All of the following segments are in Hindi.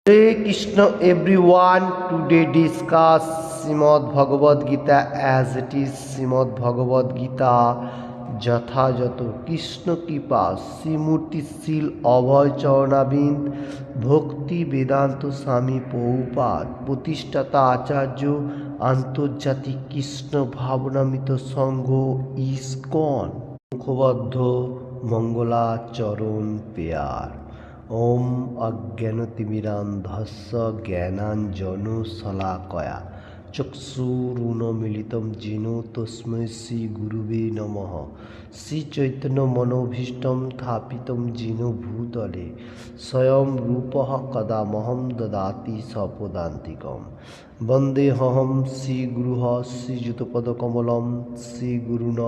Hare Krishna everyone, today discuss Srimad Bhagavad Gita as it is Srimad Bhagavad Gita যথাযথ কৃষ্ণ কৃপা শ্রীমূর্তিশীল অভয় চরণাবিন্দ ভক্তি বেদান্ত স্বামী প্রভুপাদ প্রতিষ্ঠাতা আচার্য আন্তর্জাতিক কৃষ্ণ ভাবনামিত সংঘ ইসকন মুখবদ্ধ মঙ্গলাচরণ পেয়ার ওম অজ্ঞানতিমিরান্ধস্য জ্ঞানাঞ্জনশলাকয়া চক্ষুরুন্মীলিतं येन তস্मै শ্রীগুরুবে নমঃ। শ্রীচৈতন্যমনোভীষ্টং স্থাপিतं येन ভূতলে স্বয়ং রূপः কদা মহং দদাতি স্বপদান্তিকम्। বন্দেহং শ্রীগুরুः শ্রীযুতপদকমलं শ্রীগুরুণ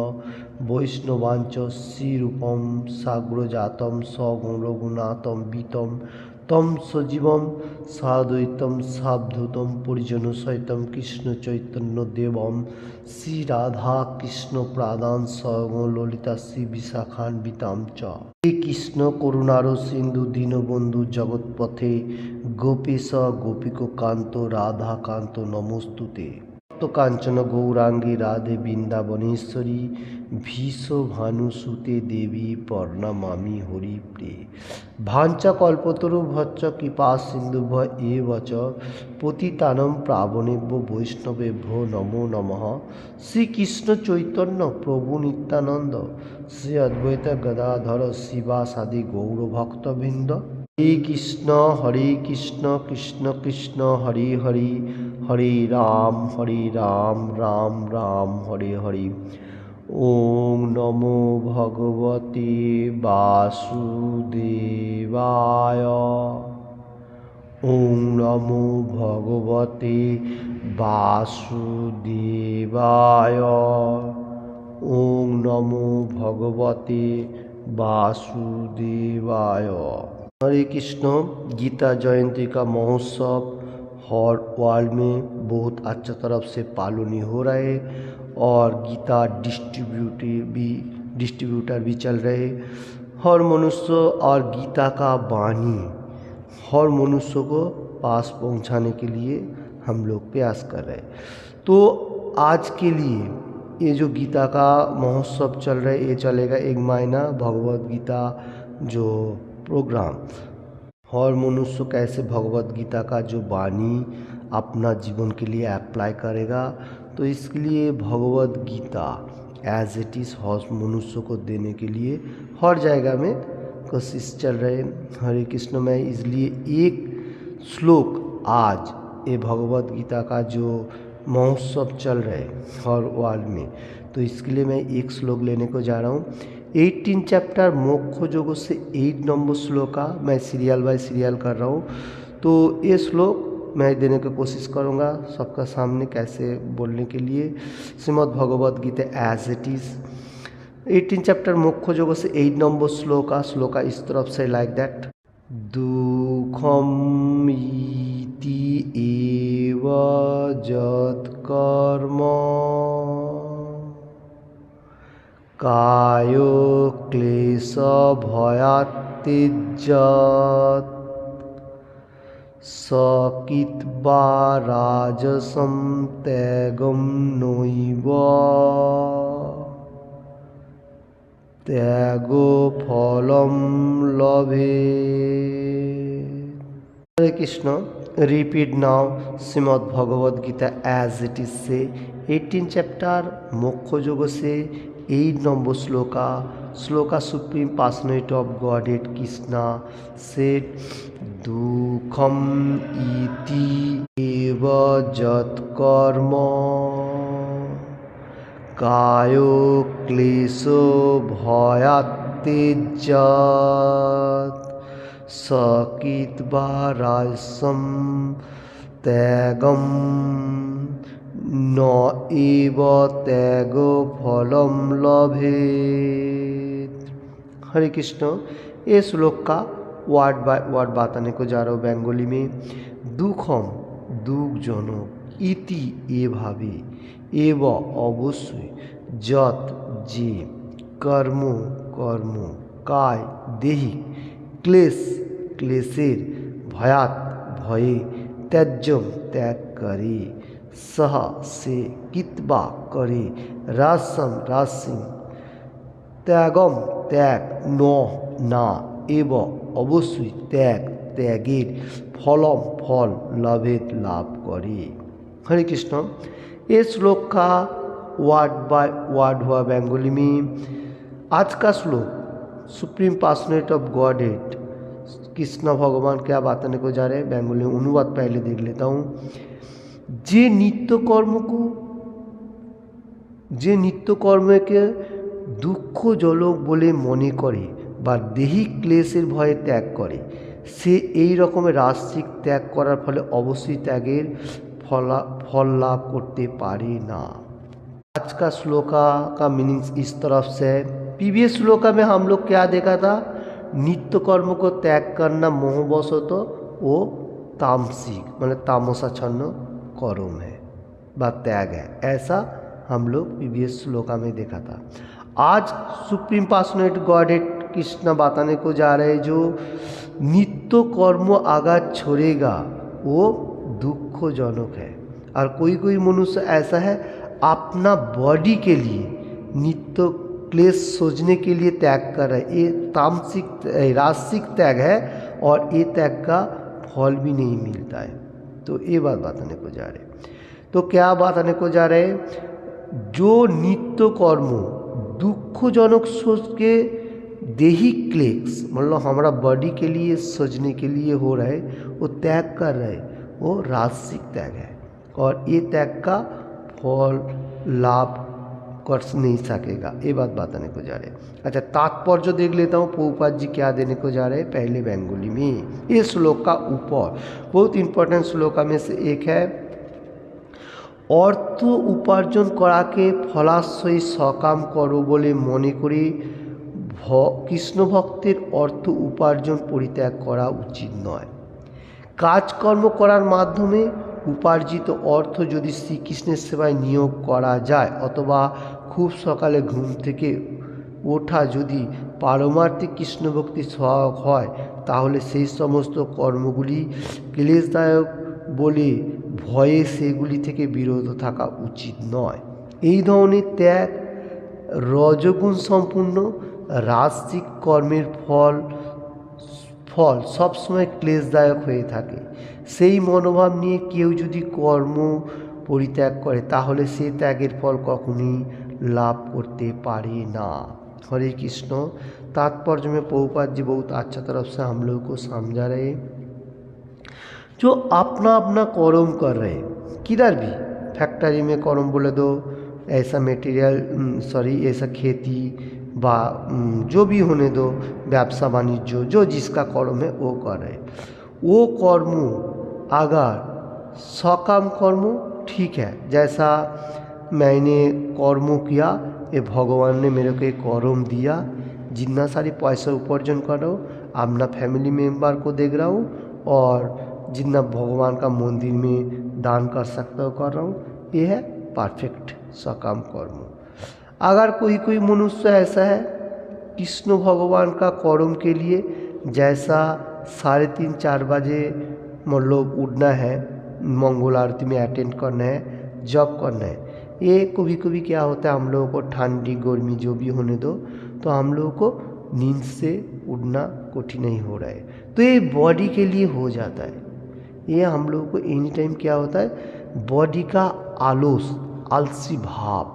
বৈষ্ণবাঞ্চ শ্রীরূপং সাগ্রজাতং সগৌরগুণাতং বিতং তম সজীবং সাদ্বৈতং সাবধূতং পরিজনসহিতং কৃষ্ণ চৈতন্য দেবং শ্রী রাধা কৃষ্ণ প্রাদান স্বয়ং ললিতা শ্রী বিশাখান্বিতাং চ। হে কৃষ্ণ করুণার সিন্ধু দীনবন্ধু জগৎপথে গোপীশ গোপিকান্ত রাধাকান্ত নমস্তুতে। কাঞ্চন গৌরাঙ্গী রাধে বৃন্দাবনেশ্বরী ভীষ ভানুসুতে দেবী প্রণমামি হরিপ্রে। ভাঞ্চা কল্পতরু ভচ্চ কৃপা সিন্ধুভ এব চ পতিতানং পাবনেভ্যো বৈষ্ণবেভ্যো নমো নমঃ। শ্রীকৃষ্ণ চৈতন্য প্রভু নিত্যানন্দ শ্রী অদ্বৈত গদাধর শিবাসাদি গৌরভক্তবৃন্দ। হরে কৃষ্ণ কৃষ্ণ কৃষ্ণ হরে হরে হরে রাম রাম রাম হরে হরে। ওম নমো ভগবতে বাসুদেবায়। ওম নমো ভগবতে বাসুদেবায়। ওম নমো ভগবতে वासुदेवाय। हरे कृष्ण। गीता जयंती का महोत्सव हर वर्ल्ड में बहुत अच्छा तरफ से पालन हो रहा है और गीता डिस्ट्रीब्यूटर भी चल रहे। हर मनुष्य और गीता का वाणी हर मनुष्य को पास पहुंचाने के लिए हम लोग प्रयास कर रहे हैं। तो आज के लिए ये जो गीता का महोत्सव चल रहा है ये चलेगा 1 महीना। भगवद गीता जो प्रोग्राम हर मनुष्य कैसे भगवद गीता का जो वाणी अपना जीवन के लिए अप्लाई करेगा, तो इसके लिए Bhagavad Gita as it is हर मनुष्य को देने के लिए हर जगह में कोशिश चल रहे। हरे कृष्ण। मैं इसलिए एक श्लोक आज ये भगवद गीता का जो महोत्सव चल रहे हर वर्ल्ड में, तो इसके लिए मैं एक श्लोक लेने को जा रहा हूँ। 18 चैप्टर मोक्ष योग से 8 नंबर श्लोक का मैं सीरियल बाय सीरियल कर रहा हूँ। तो ये श्लोक मैं देने की कोशिश करूँगा सबका सामने कैसे बोलने के लिए। Shrimad Bhagavad Gita as it is 18 chapter Moksha Yoga से 8 नंबर श्लोक का इस तरफ से लाइक दैट। दुखम इति एव यत्कर्म कायो क्लेश भयात् त्यज्यत् सकित्वा राजसं त्यागं नैव त्यागो फलं लभेत्। Hare Krishna. Repeat now Shrimad Bhagavad Gita as it is से 18 चैप्टर मोक्ष योग से 8 नंबर श्लोका supreme personality of Godhead Krishna said दुखम इति एव यत्कर्म कायो क्लेशो भयात् त्यज्यत् सकित्वा राजसं त्यागं न एव त्यागो फलं लभेत्। हरे कृष्ण। ये श्लोक का वर्ड बाय वर्ड बताने को जा रहा हूँ बेंगोली में। दुखम दुखजनक इति ए भावे एव अवश्य যত যে কর্ম काय देही क्लेश क्लेशेर भयात भये त्याज्यम त्याग करे, सह से कितबा करे रासम रासिम त्यागम त्याग न ना एव अवश्य त्याग त्यागेर फलम फल लाभेर लाभ करे। हरे कृष्ण। ये श्लोक का वर्ड बाय वर्ड हुआ बंगाली में। आज का श्लोक supreme personality of godhead Krishna भगवान क्या बताने को जा रहे हैं, बंगाली अनुवाद पहले देख लेता हूँ। जे नित्य कर्म के दुःखजनक बोले मने करे বা দেহিক ক্লেশের ভয়ে ত্যাগ করে, সে এই রকমের রাজসিক ত্যাগ করার ফলে অবশ্যই ত্যাগের फल लाभ करते पारे ना। आज का श्लोका का मीनिंग्स इस तरफ से है। प्रीवियस श्लोका में हम लोग क्या देखा था, नित्य कर्म को त्याग करना मोहवशत वो तामसिक मतलब तामसाच्छन्न कर्म है व त्याग है, ऐसा हम लोग प्रीवियस श्लोका में देखा था। आज सुप्रीम पर्सनैलिटी गॉडहेड कृष्ण बताने को जा रहे हैं, जो नित्य कर्म आघात छोड़ेगा वो दुखजनक है। और कोई कोई मनुष्य ऐसा है अपना बॉडी के लिए नित्य क्लेश सोचने के लिए त्याग कर रहा है, ये तामसिक राजसिक त्याग है और ये त्याग का फल भी नहीं मिलता है। तो ये बात बताने को जा रहे हैं। तो क्या बताने को जा रहे हैं, जो नित्य कर्म दुखजनक सोच के देहिक क्लेश मतलब हमारा बॉडी के लिए सोचने के लिए हो रहा है, वो त्याग कर रहे हैं, वो राजसिक त्याग है और ये त्याग का फल लाभ कर नहीं सकेगा। ये बात बताने को जा रहे हैं। अच्छा, तात्पर्य देख लेता हूँ प्रभुपाद जी क्या देने को जा रहे हैं पहले बंगाली में। ये श्लोक का ऊपर बहुत इंपॉर्टेंट श्लोका में से एक है, अर्थ उपार्जन कराके फलाशय सकाम करो बोले मने करी कृष्ण भक्तेर अर्थ उपार्जन परित्याग करा उचित नय। काजकर्म करार माध्यमे उपार्जित अर्थ यदि श्रीकृष्णेर सेवाय नियोग करा जाए अथवा खूब सकाले घुम थेके ओठा यदि पारमार्थिक कृष्ण भक्ति सहायक हय ताहले सेई समस्त कर्मगुली क्लेशदायक बोले भये सेगुली थेके बिरत थाका उचित नय। এই ধরনের ত্যাগ रजगुण सम्पूर्ण राजसिक कर्मेर फल सब समय क्लेशदायक হয়ে থাকে। সেই মনোভাব নিয়ে কেউ যদি কর্ম পরিত্যাগ করে তাহলে সে ত্যাগের ফল কখনোই লাভ করতে পারে না। हरे कृष्ण। तात्पर्य में प्रभुपाद जी बहुत अच्छा तरफ से हम लोगों को समझा रहे, जो अपना अपना कर्म कर रहे किधर भी फैक्ट्री में कर्म बोले दो, ऐसा मटेरियल ऐसा खेती बा जो भी होने दो, व्यवसा वाणिज्य जो जिसका कर्म है वो कर रहे, वो कर्म अगर सकाम कर्म ठीक है, जैसा मैंने कर्म किया ये भगवान ने मेरे को एक कर्म दिया, जितना सारी पैसा उपार्जन कर रहा हूँ अपना फैमिली मेम्बर को देख रहा हूँ और जितना भगवान का मंदिर में दान कर सकता हूँ कर रहा हूँ, ये है परफेक्ट सकाम कर्म। अगर कोई मनुष्य ऐसा है कृष्ण भगवान का कर्म के लिए जैसा 3:30-4 बजे मतलब उठना है, मंगल आरती में अटेंड करना है, जॉब करना है, ये कभी कभी क्या होता है हम लोगों को ठंडी गर्मी जो भी होने दो तो हम लोगों को नींद से उठना कठिन नहीं हो रहा है, तो ये बॉडी के लिए हो जाता है। ये हम लोगों को एनी टाइम क्या होता है बॉडी का आलसी भाव,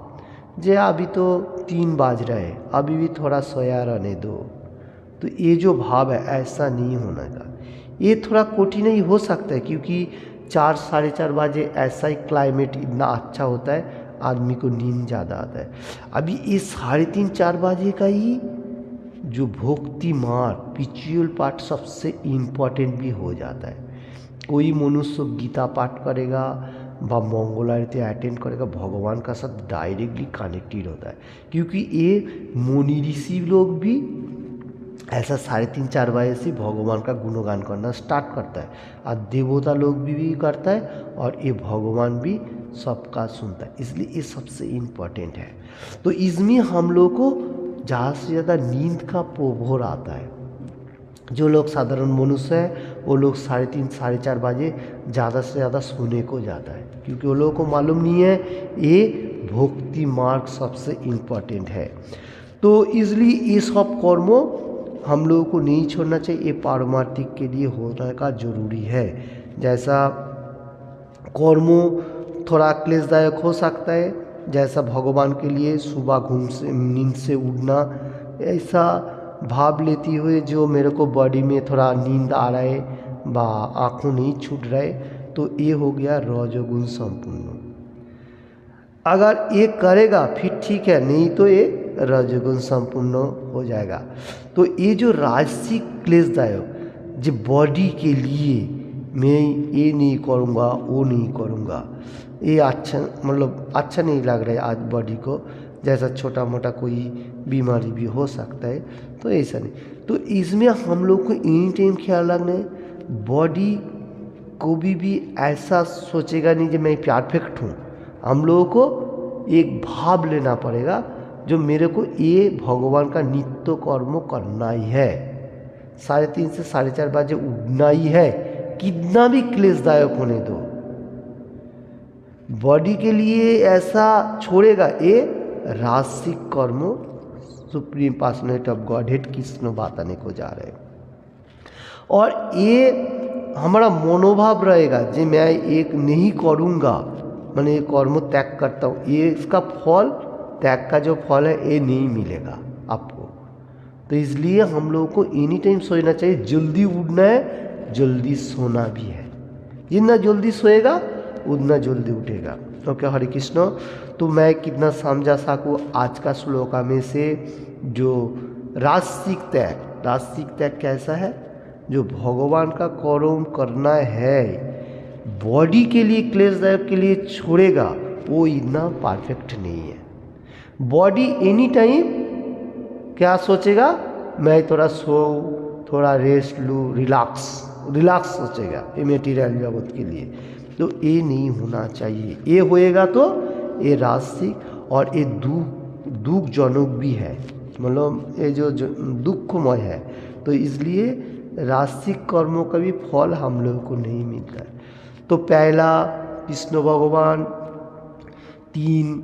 जे अभी तो 3 बज रहा है अभी भी थोड़ा सोया रहने दो, तो ये जो भाव है ऐसा नहीं होना का, ये थोड़ा कठिन ही हो सकता है क्योंकि 4-4:30 बजे ऐसा ही क्लाइमेट इतना अच्छा होता है आदमी को नींद ज़्यादा आता है। अभी ये 3:30-4 बजे का ही जो भक्ति मार्ग पिचुअल पार्ट सबसे इम्पोर्टेंट भी हो जाता है। कोई मनुष्य गीता पाठ करेगा व मंगल आरती अटेंड करेगा भगवान का साथ डायरेक्टली कनेक्टेड होता है, क्योंकि ये मुनि ऋषि लोग भी ऐसा 3:30-4 बजे से भगवान का गुणगान करना स्टार्ट करता है और देवता लोग भी करता है और ये भगवान भी सबका सुनता है, इसलिए ये सबसे इम्पोर्टेंट है। तो इसमें हम लोग को ज़्यादा से ज़्यादा नींद का प्रभाव आता है, जो लोग साधारण मनुष्य है वो लोग 3:30 4:30 बजे ज़्यादा से ज़्यादा सोने को जाता है, क्योंकि वो लोगों को मालूम नहीं है ये भक्ति मार्ग सबसे इम्पोर्टेंट है। तो इसलिए ये सब कर्मों हम लोगों को नहीं छोड़ना चाहिए, ये पारमार्थिक के लिए होने का जरूरी है। जैसा कर्मों थोड़ा क्लेशदायक हो सकता है, जैसा भगवान के लिए सुबह नींद से उठना, ऐसा भाव लेती हुए जो मेरे को बॉडी में थोड़ा नींद आ रहा है व आँखों नहीं छूट रहे, तो ये हो गया रजोगुण संपूर्ण। अगर ये करेगा फिर ठीक है, नहीं तो ये रजोगुण संपूर्ण हो जाएगा। तो ये जो राजसिक क्लेशदायक जो बॉडी के लिए मैं ये नहीं करूँगा वो नहीं करूँगा, ये अच्छा मतलब अच्छा नहीं लग रहा है आज बॉडी को, जैसा छोटा मोटा कोई बीमारी भी हो सकता है, तो ऐसा नहीं। तो इसमें हम लोग को एनी टाइम ख्याल रखना है, बॉडी को भी ऐसा सोचेगा नहीं कि मैं परफेक्ट हूँ। हम लोगों को एक भाव लेना पड़ेगा जो मेरे को ये भगवान का नित्य कर्म करना ही है, 3:30 से 4:30 बजे उठना ही है, कितना भी क्लेशदायक होने दो। बॉडी के लिए ऐसा छोड़ेगा, ये राजसिक कर्म supreme personality of godhead Krishna बताने को जा रहे हैं। और ये हमारा मनोभाव रहेगा कि मैं एक नहीं करूँगा, मैंने ये कर्म त्याग करता हूँ, ये इसका फल त्याग का जो फल है ये नहीं मिलेगा आपको। तो इसलिए हम लोगों को एनी टाइम सोचना चाहिए, जल्दी उठना है, जल्दी सोना भी है। जितना जल्दी सोएगा उतना जल्दी उठेगा। ओके, हरे कृष्ण। तो मैं कितना समझा सकूँ आज का श्लोका में से, जो राजसिक त्याग कैसा है, जो भगवान का कर्म करना है बॉडी के लिए क्लेशदायक के लिए छोड़ेगा, वो इतना परफेक्ट नहीं है। बॉडी एनी टाइम क्या सोचेगा, मैं थोड़ा सो, थोड़ा रेस्ट लूँ, रिलैक्स सोचेगा ये मटेरियल जगत के लिए। तो ये नहीं होना चाहिए, ये होएगा तो ये राजसिक और ये दुखजनक भी है, मतलब ये जो दुखमय है। तो इसलिए राजसिक कर्मों का भी फल हम लोगों को नहीं मिलता है। तो पहला कृष्ण भगवान 3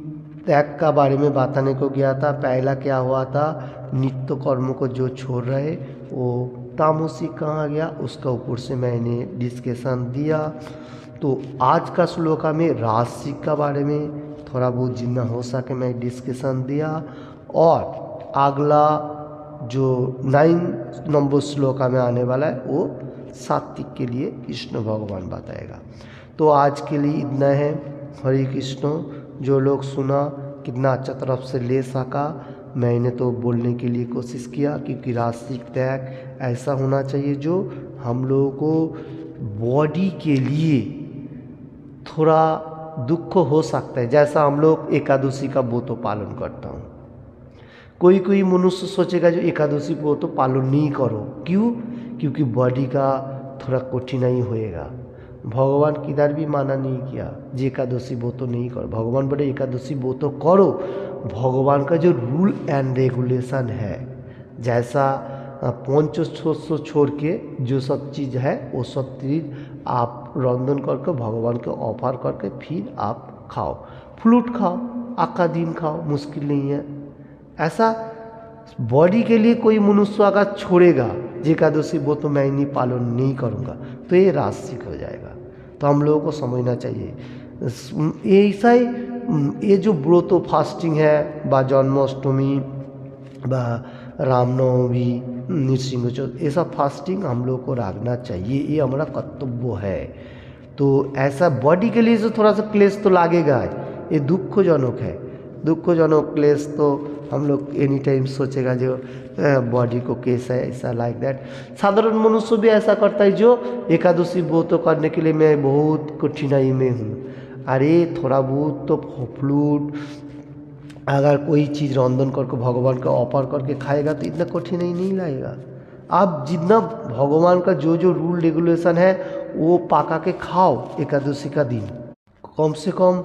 त्याग का बारे में बताने को गया था। पहला क्या हुआ था, नित्य कर्म को जो छोड़ रहे वो तामसिक कहाँ गया, उसका ऊपर से मैंने डिस्कशन दिया। तो आज का श्लोका में राजसिक का बारे में थोड़ा बहुत जितना हो सके मैं डिस्कशन दिया। और अगला जो 9 नंबर श्लोका में आने वाला है वो सात्विक के लिए कृष्ण भगवान बताएगा। तो आज के लिए इतना है। हरे कृष्ण। जो लोग सुना कितना अच्छा तरफ से ले सका, मैंने तो बोलने के लिए कोशिश किया, क्योंकि राजसिक त्याग ऐसा होना चाहिए जो हम लोगों को बॉडी के लिए थोड़ा दुख हो सकता है। जैसा हम लोग एकादशी का व्रत तो पालन करता हूँ, कोई मनुष्य सोचेगा जो एकादशी व्रत तो पालन नहीं करो, क्यों? क्योंकि बॉडी का थोड़ा कठिनाई होएगा। भगवान किधर भी माना नहीं किया जे एकादशी व्रत तो नहीं करो, भगवान बोले एकादशी व्रत तो करो। भगवान का जो रूल एंड रेगुलेशन है, जैसा पंचशस्य छोड़ के जो सब चीज़ है वो सब चीज़ आप रंधन करके भगवान को ऑफर करके फिर आप खाओ, फ्रूट खाओ, आका दिन खाओ, मुश्किल नहीं है। ऐसा बॉडी के लिए कोई मनुष्य अगर छोड़ेगा जे एकादशी वो तो मैं नहीं पालन नहीं करूँगा, तो ये राजसिक हो जाएगा। तो हम लोगों को समझना चाहिए ऐसा ही ये जो व्रत फास्टिंग है बा जन्माष्टमी बा रामनवमी नृसिंह चौथ, ऐसा फास्टिंग हम लोग को रखना चाहिए, ये हमारा कर्तव्य है। तो ऐसा बॉडी के लिए जो थोड़ा सा क्लेश तो लागेगा, ये दुखजनक है। दुखजनक क्लेश तो हम लोग एनी टाइम सोचेगा जो बॉडी को कैसा है, ऐसा लाइक दैट। साधारण मनुष्य भी ऐसा करता है जो एकादशी व्रत करने के लिए मैं बहुत कठिनाई में हूँ। अरे थोड़ा बहुत तो फ्लूट अगर कोई चीज़ रंधन करके भगवान का ऑफर करके खाएगा तो इतना कठिनाई नहीं लगेगा। आप जितना भगवान का जो जो रूल रेगुलेशन है वो पाका के खाओ एकादशी का दिन, कम से कम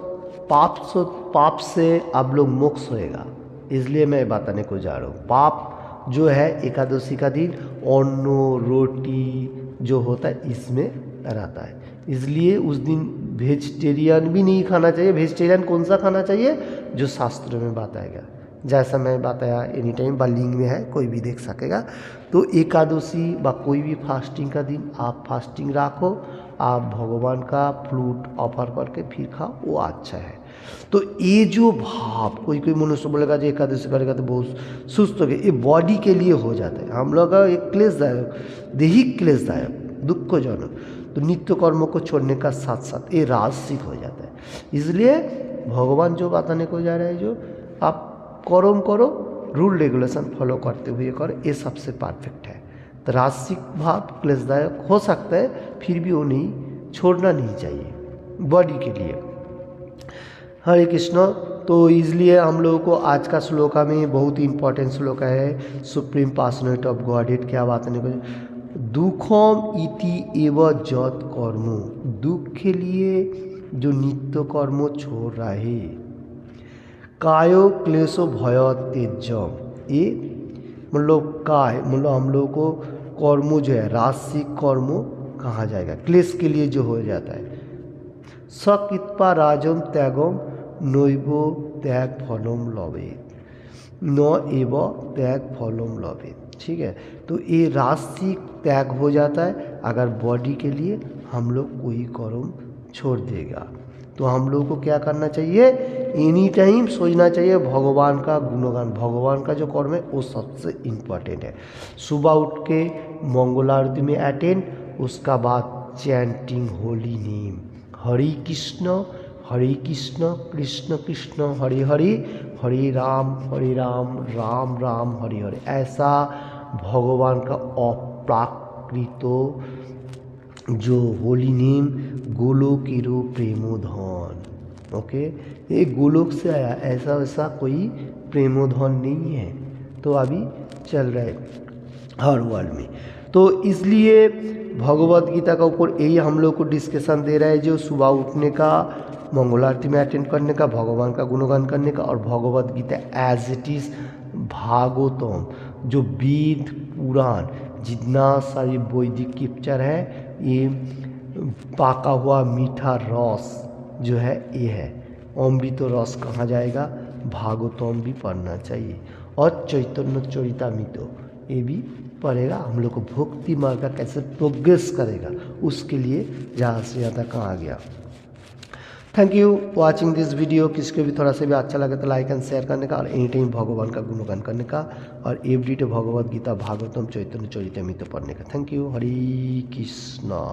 पाप से आप लोग मोक्ष होएगा। इसलिए मैं बताने को जा रहा हूँ, पाप जो है एकादशी का दिन अन्न रोटी जो होता है इसमें रहता है, इसलिए उस दिन वेजिटेरियन भी नहीं खाना चाहिए। वेजिटेरियन कौन सा खाना चाहिए? जो शास्त्र में बताया गया, जैसा मैं बताया एनी टाइम बा लिंक में है, कोई भी देख सकेगा। तो एकादशी व कोई भी फास्टिंग का दिन आप फास्टिंग रखो, आप भगवान का फ्रूट ऑफर करके फिर खाओ, वो अच्छा है। तो ये जो भाव, कोई कोई मनुष्य बोलेगा जो एकादशी करेगा तो बहुत सुस्त हो गए, ये बॉडी के लिए हो जाता है। हम लोग का एक क्लेशदायक, दैहिक क्लेशदायक, दुखजनक। तो नित्य कर्मों को छोड़ने का साथ साथ ये राजसिक हो जाता है। इसलिए भगवान जो बताने को जा रहे हैं, जो आप कर्म करो, रूल रेगुलेशन फॉलो करते हुए करो, ये सबसे परफेक्ट है। तो राजसिक भाव क्लेशदायक हो सकता है, फिर भी वो नहीं छोड़ना नहीं चाहिए बॉडी के लिए। हरे कृष्ण। तो इसलिए हम लोगों को आज का श्लोका में बहुत ही इंपॉर्टेंट श्लोका है, सुप्रीम पर्सनैलिटी ऑफ गॉडहेड क्या बताने को, दुखम इति एव जत कर्म, दुख के लिए जो नित्य कर्म छोड़ रहा है, कायो क्लेशो भय तेजम, ये मतलब काय मतलब हम लोग को कर्म जो है राजसिक कर्म कहा जाएगा, क्लेश के लिए जो हो जाता है। सकित्पा राजम त्यागम नैव त्याग फलम लभेत, न एव त्याग फलम लभेत। ठीक है, तो ये राजसिक त्याग हो जाता है अगर बॉडी के लिए हम लोग कोई कर्म छोड़ देगा। तो हम लोग को क्या करना चाहिए? एनी टाइम सोचना चाहिए भगवान का गुणगान, भगवान का जो कर्म है वो सबसे इम्पोर्टेंट है। सुबह उठ के मंगल आरती में अटेंड, उसका बाद चैंटिंग होली नेम, हरे कृष्ण कृष्ण कृष्ण हरे हरे, हरे राम राम राम हरे हरे। ऐसा भगवान का अप्राकृत जो होली नेम, गोलोकेरो प्रेमोधन। ओके, ये गोलोक से आया, ऐसा वैसा कोई प्रेमोधन नहीं है। तो अभी चल रहा है हर वर्ल्ड में। तो इसलिए भगवत गीता का ऊपर यही हम लोग को डिस्कशन दे रहा है, जो सुबह उठने का, मंगल आरती में अटेंड करने का, भगवान का गुणगान करने का, और Bhagavad Gita as it is Bhagavatam, जो वेद पुराण जितना सारी वैदिक स्क्रिप्चर है, ये पाका हुआ मीठा रस जो है ये है, अमृत रस कहा जाएगा। भागवतम भी पढ़ना चाहिए और चैतन्य चरितामृत ये भी पढ़ेगा। हम लोग को भक्ति मार्ग का कैसे प्रोग्रेस करेगा उसके लिए ज़्यादा से ज़्यादा कहा गया। Thank you watching this video. किसको भी थोड़ा सा भी अच्छा लगे तो लाइक एंड शेयर करने का, और एनी टाइम भगवान का गुणगान करने का, और एवरीडे भगवत गीता भागवतम चैतन्य चरितामृत पढ़ने का। Thank you. हरे कृष्णा।